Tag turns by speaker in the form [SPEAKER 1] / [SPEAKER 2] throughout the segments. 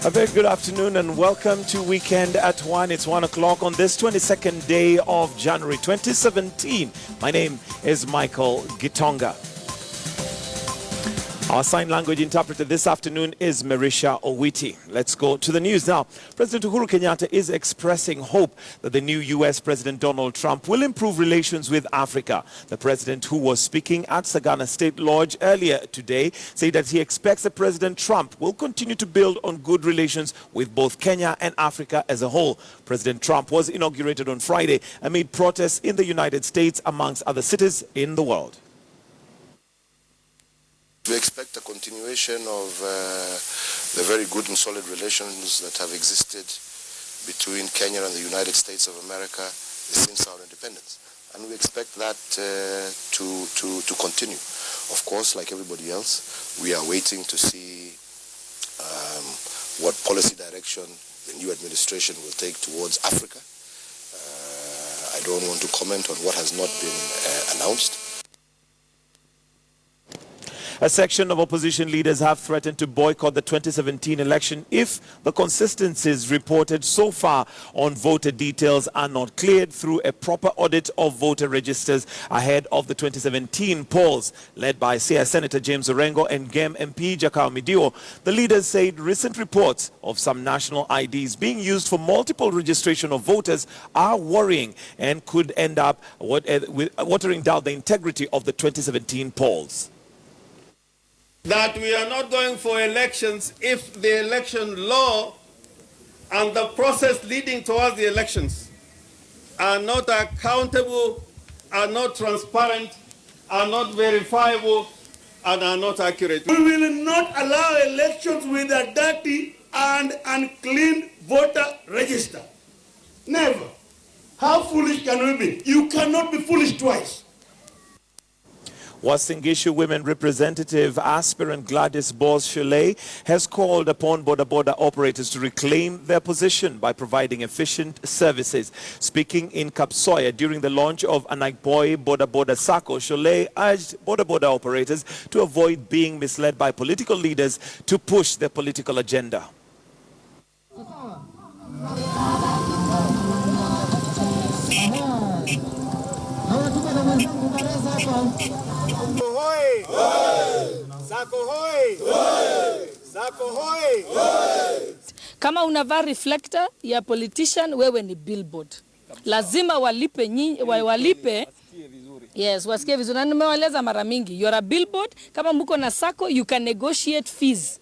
[SPEAKER 1] A very good afternoon and welcome to Weekend at 1. It's 1 o'clock on this 22nd day of January 2017. My name is Michael Gitonga. Our sign language interpreter this afternoon is Marisha Owiti. Let's go to the news now. President Uhuru Kenyatta is expressing hope that the new U.S. President Donald Trump will improve relations with Africa. The president, who was speaking at Sagana State Lodge earlier today, said that he expects that President Trump will continue to build on good relations with both Kenya and Africa as a whole. President Trump was inaugurated on Friday amid protests in the United States, amongst other cities in the world.
[SPEAKER 2] We expect a continuation of the very good and solid relations that have existed between Kenya and the United States of America since our independence. And we expect that to continue. Of course, like everybody else, we are waiting to see what policy direction the new administration will take towards Africa. I don't want to comment on what has not been announced.
[SPEAKER 1] A section of opposition leaders have threatened to boycott the 2017 election if the consistencies reported so far on voter details are not cleared through a proper audit of voter registers ahead of the 2017 polls. Led by Senator James Orengo and GEM MP Jakao Midio, the leaders said recent reports of some national IDs being used for multiple registration of voters are worrying and could end up watering down the integrity of the 2017 polls.
[SPEAKER 3] That we are not going for elections if the election law and the process leading towards the elections are not accountable, are not transparent, are not verifiable, and are not accurate.
[SPEAKER 4] We will not allow elections with a dirty and unclean voter register. Never. How foolish can we be? You cannot be foolish twice.
[SPEAKER 1] Wasingishu women representative aspirant Gladys Bose-Shuley has called upon border operators to reclaim their position by providing efficient services. Speaking in Kapsoya during the launch of Anaikpoi Border Sacco, Shuley urged border operators to avoid being misled by political leaders to push their political agenda.
[SPEAKER 5] Kama unavaa reflector ya politician, wewe ni billboard. Lazima walipe yes, wasikie vizuri. Na nimewaeleza mara mingi, you're a billboard. Kama mko na sako, you can negotiate fees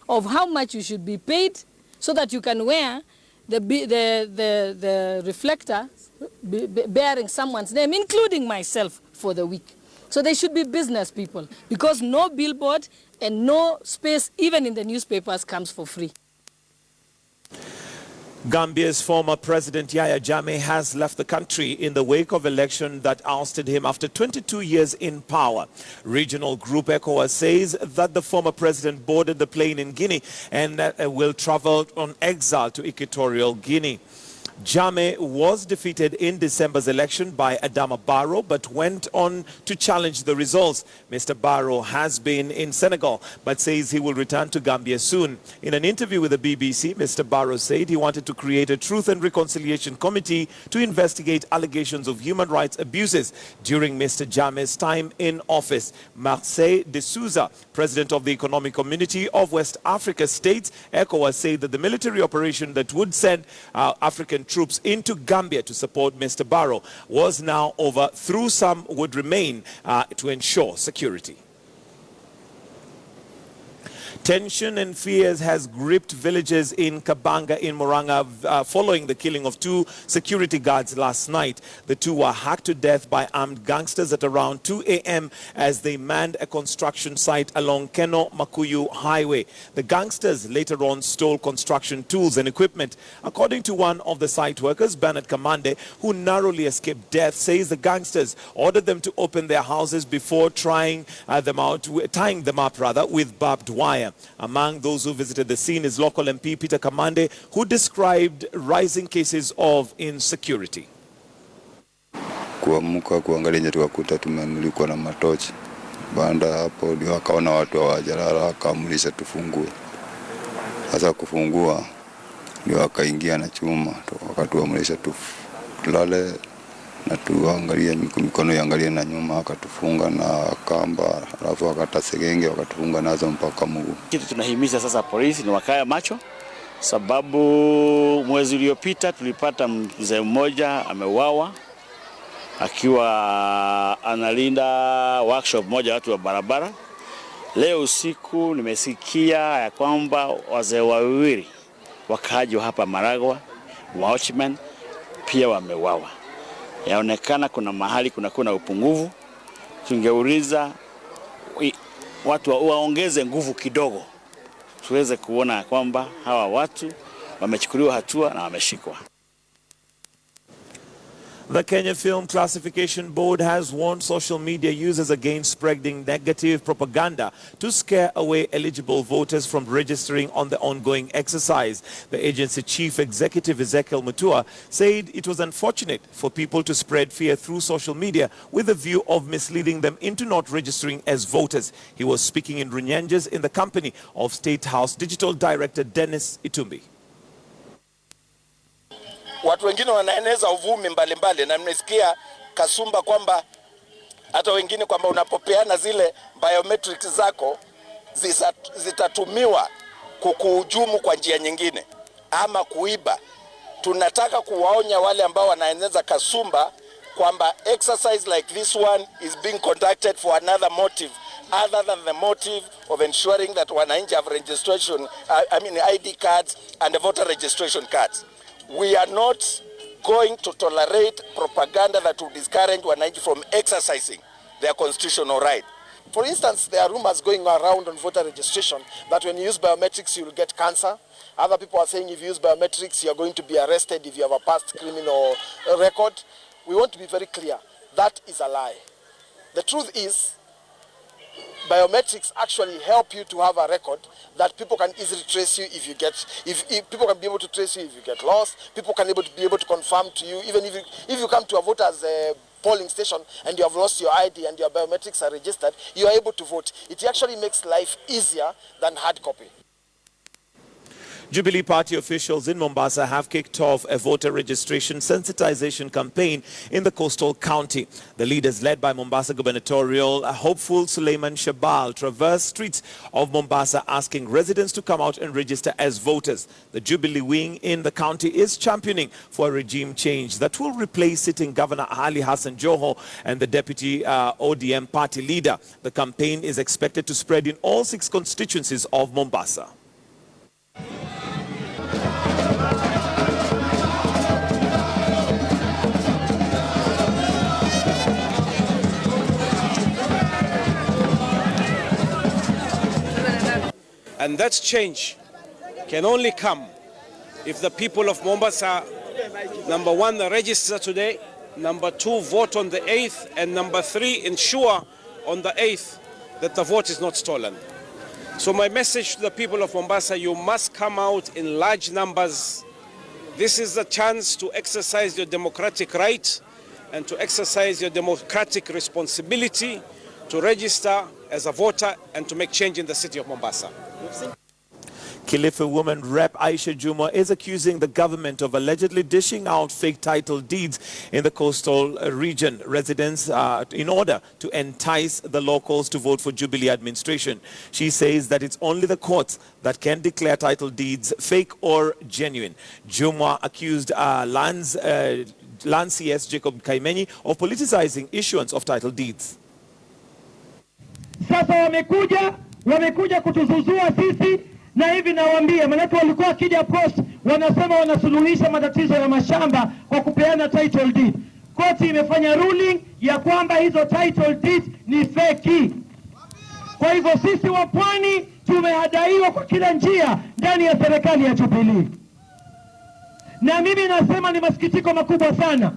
[SPEAKER 5] of how much you should be paid so that you can wear the reflector bearing someone's name, including myself, for the week. So they should be business people, because no billboard and no space, even in the newspapers, comes for free.
[SPEAKER 1] Gambia's former president Yahya Jammeh has left the country in the wake of election that ousted him after 22 years in power. Regional group ECOWAS says that the former president boarded the plane in Guinea and will travel on exile to Equatorial Guinea. Jammeh was defeated in December's election by Adama Barrow, but went on to challenge the results. Mr. Barrow has been in Senegal, but says he will return to Gambia soon. In an interview with the BBC, Mr. Barrow said he wanted to create a Truth and Reconciliation Committee to investigate allegations of human rights abuses during Mr. Jammeh's time in office. Marseille de Souza, president of the Economic Community of West Africa States, ECOWAS, said that the military operation that would send African troops into Gambia to support Mr. Barrow was now over, though some would remain to ensure security. Tension and fears has gripped villages in Kabanga in Moranga following the killing of two security guards last night. The two were hacked to death by armed gangsters at around 2 a.m. as they manned a construction site along Keno-Makuyu Highway. The gangsters later on stole construction tools and equipment. According to one of the site workers, Bernard Kamande, who narrowly escaped death, says the gangsters ordered them to open their houses before tying them up with barbed wire. Among those who visited the scene is local MP Peter Kamande, who described rising cases of insecurity.
[SPEAKER 6] Kuamka kuangalia nje tukakuta tumemulikwa na matochi. Baada hapo ndio akaona watu hawajalala, akaamrisha tufungue. Sasa kufungua ndio akaingia na chuma, wakatuamrisha tulale na tuangalie mikono iangalie na nyuma, akatufunga na kamba, alafu akatasegenge wakatufunga nazo mpaka mguu.
[SPEAKER 7] Kitu tunahimiza sasa polisi ni wakae macho, sababu mwezi uliopita tulipata mzee mmoja ameuawa akiwa analinda workshop moja watu wa barabara. Leo usiku nimesikia ya kwamba wazee wawili wakaaji hapa Maragwa, watchmen pia wameuawa. Yaonekana kuna mahali kuna upungufu. Tungeuliza watu waongeze nguvu kidogo, tuweze kuona kwamba hawa watu wamechukuliwa hatua na wameshikwa.
[SPEAKER 1] The Kenya Film Classification Board has warned social media users against spreading negative propaganda to scare away eligible voters from registering on the ongoing exercise. The agency chief executive Ezekiel Mutua said it was unfortunate for people to spread fear through social media with the view of misleading them into not registering as voters. He was speaking in Runyanges in the company of State House Digital Director Dennis Itumbi.
[SPEAKER 8] Watu wengine wanaeneza uvumi mbalimbali, na nimesikia kasumba kwamba hata wengine kwamba unapopeana zile biometrics zako zitatumiwa kukuhujumu kwa njia nyingine ama kuiba. Tunataka kuwaonya wale ambao wanaeneza kasumba kwamba exercise like this one is being conducted for another motive other than the motive of ensuring that wananchi have registration, ID cards and voter registration cards. We are not going to tolerate propaganda that will discourage wananchi from exercising their constitutional right. For instance, there are rumors going around on voter registration that when you use biometrics, you will get cancer. Other people are saying if you use biometrics, you are going to be arrested if you have a past criminal record. We want to be very clear. That is a lie. The truth is, biometrics actually help you to have a record that people can easily trace you if you get, if people can be able to trace you if you get lost. People can be able to confirm to you, even if you come to a voter's polling station and you have lost your ID and your biometrics are registered, you are able to vote. It actually makes life easier than hard copy.
[SPEAKER 1] Jubilee Party officials in Mombasa have kicked off a voter registration sensitization campaign in the coastal county. The leaders, led by Mombasa gubernatorial hopeful Suleiman Shabal, traverse streets of Mombasa asking residents to come out and register as voters. The Jubilee wing in the county is championing for a regime change that will replace sitting Governor Ali Hassan Joho and the deputy ODM party leader. The campaign is expected to spread in all 6 constituencies of Mombasa.
[SPEAKER 9] And that change can only come if the people of Mombasa, number 1, register today, number 2, vote on the 8th, and number 3, ensure on the 8th that the vote is not stolen. So my message to the people of Mombasa, you must come out in large numbers. This is the chance to exercise your democratic right and to exercise your democratic responsibility to register as a voter and to make change in the city of Mombasa.
[SPEAKER 1] Kilifi woman Rep Aisha Juma is accusing the government of allegedly dishing out fake title deeds in the coastal region residents in order to entice the locals to vote for Jubilee administration. She says that it's only the courts that can declare title deeds fake or genuine. Juma accused Land CS Jacob Kaimenyi of politicizing issuance of title deeds.
[SPEAKER 10] Sasa wamekuja kutuzuzua sisi, na hivi nawaambia, manake walikuwa akija post wanasema wanasuluhisha matatizo ya mashamba kwa kupeana title deed. Koti imefanya ruling ya kwamba hizo title deeds ni feki. Kwa hivyo sisi wa Pwani tumehadaiwa kwa kila njia ndani ya serikali ya Jubilee. Na mimi nasema ni masikitiko makubwa sana.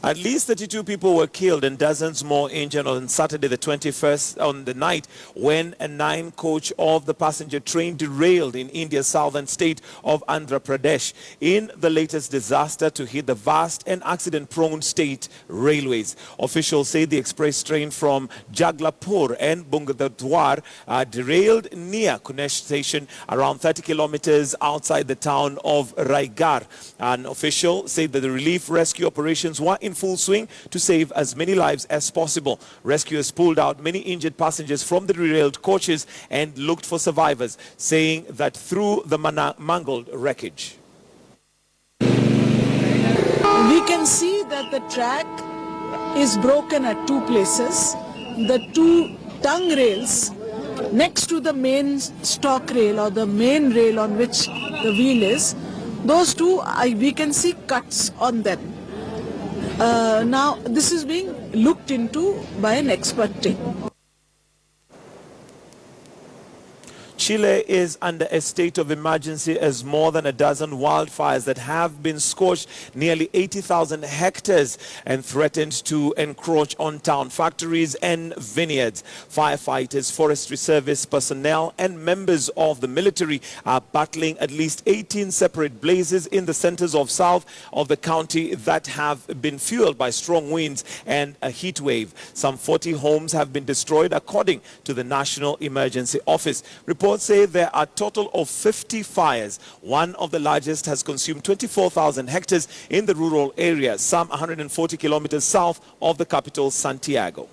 [SPEAKER 1] At least 32 people were killed and dozens more injured on Saturday the 21st on the night when a 9-coach of the passenger train derailed in India's southern state of Andhra Pradesh in the latest disaster to hit the vast and accident-prone state railways. Officials say the express train from Jaglapur and Bungadwar derailed near Kunesh station around 30 kilometers outside the town of Raigar. An official said that the relief rescue operations were in full swing to save as many lives as possible. Rescuers pulled out many injured passengers from the derailed coaches and looked for survivors, saying that through the mangled wreckage.
[SPEAKER 11] We can see that the track is broken at 2 places. The 2 tongue rails next to the main stock rail or the main rail on which the wheel is, those 2, we can see cuts on them. Now, this is being looked into by an expert team.
[SPEAKER 1] Chile is under a state of emergency as more than a dozen wildfires that have been scorched nearly 80,000 hectares and threatened to encroach on town factories and vineyards. Firefighters, forestry service personnel and members of the military are battling at least 18 separate blazes in the centers of south of the county that have been fueled by strong winds and a heat wave. Some 40 homes have been destroyed according to the National Emergency Office. Reports say there are a total of 50 fires. One of the largest has consumed 24,000 hectares in the rural area, some 140 kilometers south of the capital, Santiago.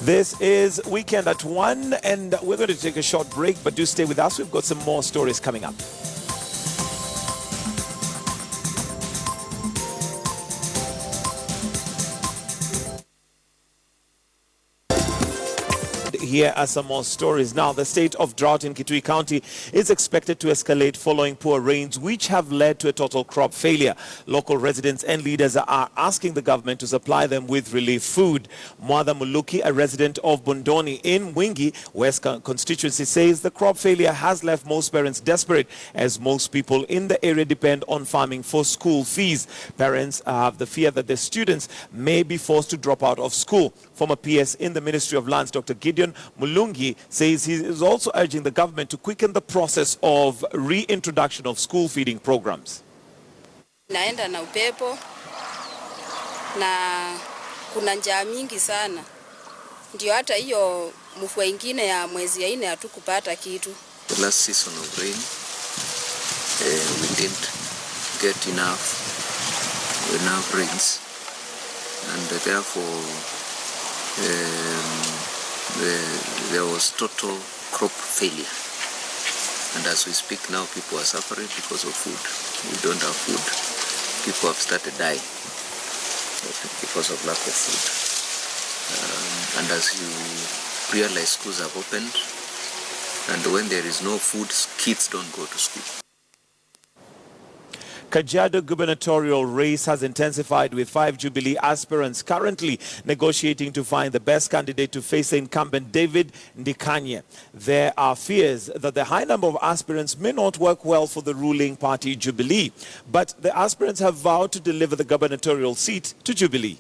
[SPEAKER 1] This is Weekend at 1, and we're going to take a short break, but do stay with us. We've got some more stories coming up. Here are some more stories. Now, the state of drought in Kitui County is expected to escalate following poor rains, which have led to a total crop failure. Local residents and leaders are asking the government to supply them with relief food. Mwada Muluki, a resident of Bondoni in Wingi West constituency, says the crop failure has left most parents desperate, as most people in the area depend on farming for school fees. Parents have the fear that their students may be forced to drop out of school. Former PS in the Ministry of Lands, Dr. Gideon Mulungi, says he is also urging the government to quicken the process of reintroduction of school feeding programs.
[SPEAKER 12] Naenda na upepo na kuna njaa mingi sana. Ndio hata hiyo mvua ingine ya mwezi ya 4 hatukupata kitu.
[SPEAKER 13] The last season of rain, we didn't get enough rains, and therefore there was total crop failure. And as we speak now, people are suffering because of food. We don't have food. People have started dying because of lack of food. And as you realize, schools have opened, and when there is no food, kids don't go to school.
[SPEAKER 1] Kajiado gubernatorial race has intensified, with 5 Jubilee aspirants currently negotiating to find the best candidate to face the incumbent David Ndikanye. There are fears that the high number of aspirants may not work well for the ruling party Jubilee, but the aspirants have vowed to deliver the gubernatorial seat to Jubilee.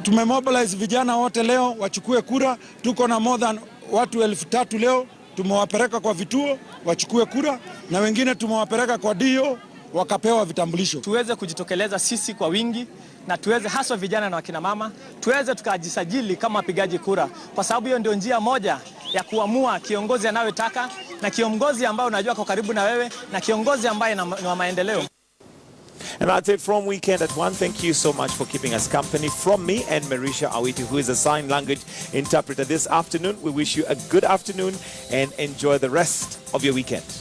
[SPEAKER 14] Tumemobilize vijana wote leo wachukue kura. Tuko na more than watu 3,000 leo. Tumewapeleka kwa vituo wachukue kura, na wengine tumewapeleka kwa DO wakapewa vitambulisho.
[SPEAKER 15] Tuweze kujitokeleza sisi kwa wingi, na tuweze haswa vijana na wakina mama tuweze tukajisajili kama wapigaji kura, kwa sababu hiyo ndio njia moja ya kuamua kiongozi anayotaka, na kiongozi ambaye unajua kwa karibu na wewe, na kiongozi ambaye ni wa maendeleo.
[SPEAKER 1] And that's it from Weekend at 1. Thank you so much for keeping us company. From me and Marisha Awiti, who is a sign language interpreter this afternoon, we wish you a good afternoon and enjoy the rest of your weekend.